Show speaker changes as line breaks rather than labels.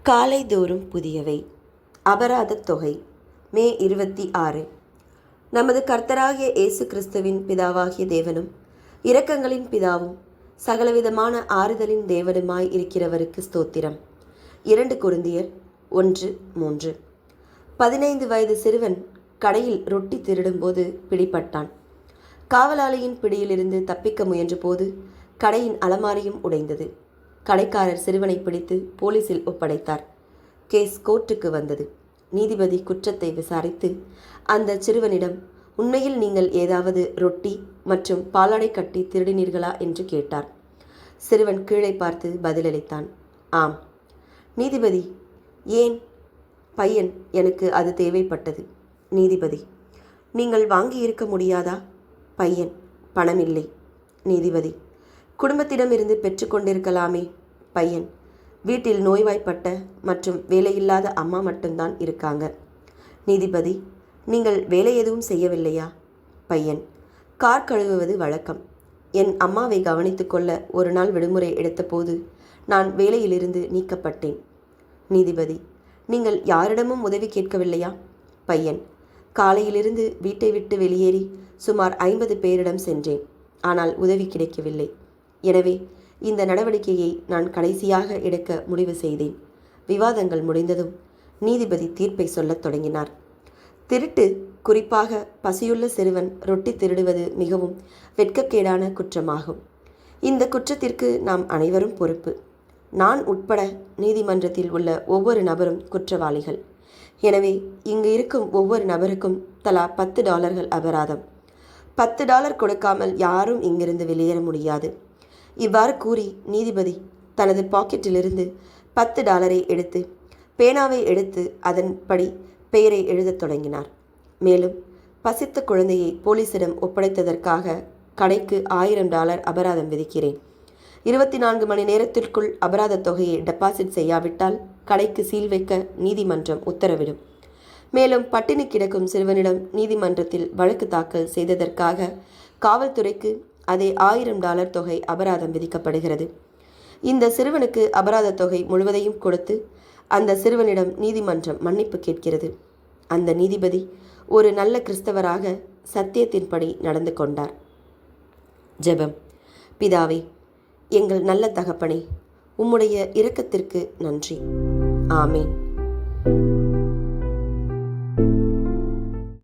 காலைதோறும் புதியவை. அபராதத் தொகை. மே 26. நமது கர்த்தராகிய இயேசு கிறிஸ்துவின் பிதாவாகிய தேவனும் இரக்கங்களின் பிதாவும் சகலவிதமான ஆறுதலின் தேவனுமாய் இருக்கிறவருக்கு ஸ்தோத்திரம். 2 கொரிந்தியர் 1:3. 15 வயது சிறுவன் கடையில் ரொட்டி திருடும்போது பிடிபட்டான். காவலாளியின் பிடியிலிருந்து தப்பிக்க முயன்றபோது கடையின் அலமாரியும் உடைந்தது. கடைக்காரர் சிறுவனை பிடித்து போலீசில் ஒப்படைத்தார். கேஸ் கோர்ட்டுக்கு வந்தது. நீதிபதி குற்றத்தை விசாரித்து அந்த சிறுவனிடம், உண்மையில் நீங்கள் ஏதாவது ரொட்டி மற்றும் பாலாடை கட்டி திருடினீர்களா என்று கேட்டார். சிறுவன் கீழே பார்த்து பதிலளித்தான், ஆம். நீதிபதி, ஏன்? பையன், எனக்கு அது தேவைப்பட்டது. நீதிபதி, நீங்கள் வாங்கியிருக்க முடியாதா? பையன், பணமில்லை. நீதிபதி, குடும்பத்திடமிருந்து பெற்றுக்கொண்டிருக்கலாமே. பையன், வீட்டில் நோய்வாய்ப்பட்ட மற்றும் வேலையில்லாத அம்மா மட்டும்தான் இருக்காங்க. நீதிபதி, நீங்கள் வேலை எதுவும் செய்யவில்லையா? பையன், கார் கழுவுவது வழக்கம். என் அம்மாவை கவனித்துக்கொள்ள ஒரு நாள் விடுமுறை எடுத்தபோது நான் வேலையிலிருந்து நீக்கப்பட்டேன். நீதிபதி, நீங்கள் யாரிடமும் உதவி கேட்கவில்லையா? பையன், காலையிலிருந்து வீட்டை விட்டு வெளியேறி சுமார் 50 பேரிடம் சென்றேன். ஆனால் உதவி கிடைக்கவில்லை. எனவே இந்த நடவடிக்கையை நான் கடைசியாக எடுக்க முடிவு செய்தேன். விவாதங்கள் முடிந்ததும் நீதிபதி தீர்ப்பை சொல்லத் தொடங்கினார். திருட்டு, குறிப்பாக பசியுள்ள சிறுவன் ரொட்டி திருடுவது மிகவும் வெட்கக்கேடான குற்றமாகும். இந்த குற்றத்திற்கு நாம் அனைவரும் பொறுப்பு. நான் உட்பட நீதிமன்றத்தில் உள்ள ஒவ்வொரு நபரும் குற்றவாளிகள். எனவே இங்கு இருக்கும் ஒவ்வொரு நபருக்கும் தலா $10 அபராதம். $10 கொடுக்காமல் யாரும் இங்கிருந்து வெளியேற முடியாது. இவ்வாறு கூறி நீதிபதி தனது பாக்கெட்டிலிருந்து $10 எடுத்து பேனாவை எடுத்து அதன்படி பெயரை எழுதத் தொடங்கினார். மேலும் பசித்த குழந்தையை போலீசிடம் ஒப்படைத்ததற்காக கடைக்கு $1000 அபராதம் விதிக்கிறேன். 24 மணி நேரத்திற்குள் அபராத தொகையை டெபாசிட் செய்யாவிட்டால் கடைக்கு சீல் வைக்க நீதிமன்றம் உத்தரவிடும். மேலும் பட்டினி கிடக்கும் சிறுவனிடம் நீதிமன்றத்தில் வழக்கு தாக்கல் செய்ததற்காக காவல்துறைக்கு அதே $1000 தொகை அபராதம் விதிக்கப்படுகிறது. இந்த சிறுவனுக்கு அபராத தொகை முழுவதையும் கொடுத்து அந்த சிறுவனிடம் நீதிமன்றம் மன்னிப்பு கேட்கிறது. அந்த நீதிபதி ஒரு நல்ல கிறிஸ்தவராக சத்தியத்தின்படி நடந்து கொண்டார். ஜெபம். பிதாவே, எங்கள் நல்ல தகப்பனே, உம்முடைய இரக்கத்திற்கு நன்றி. ஆமேன்.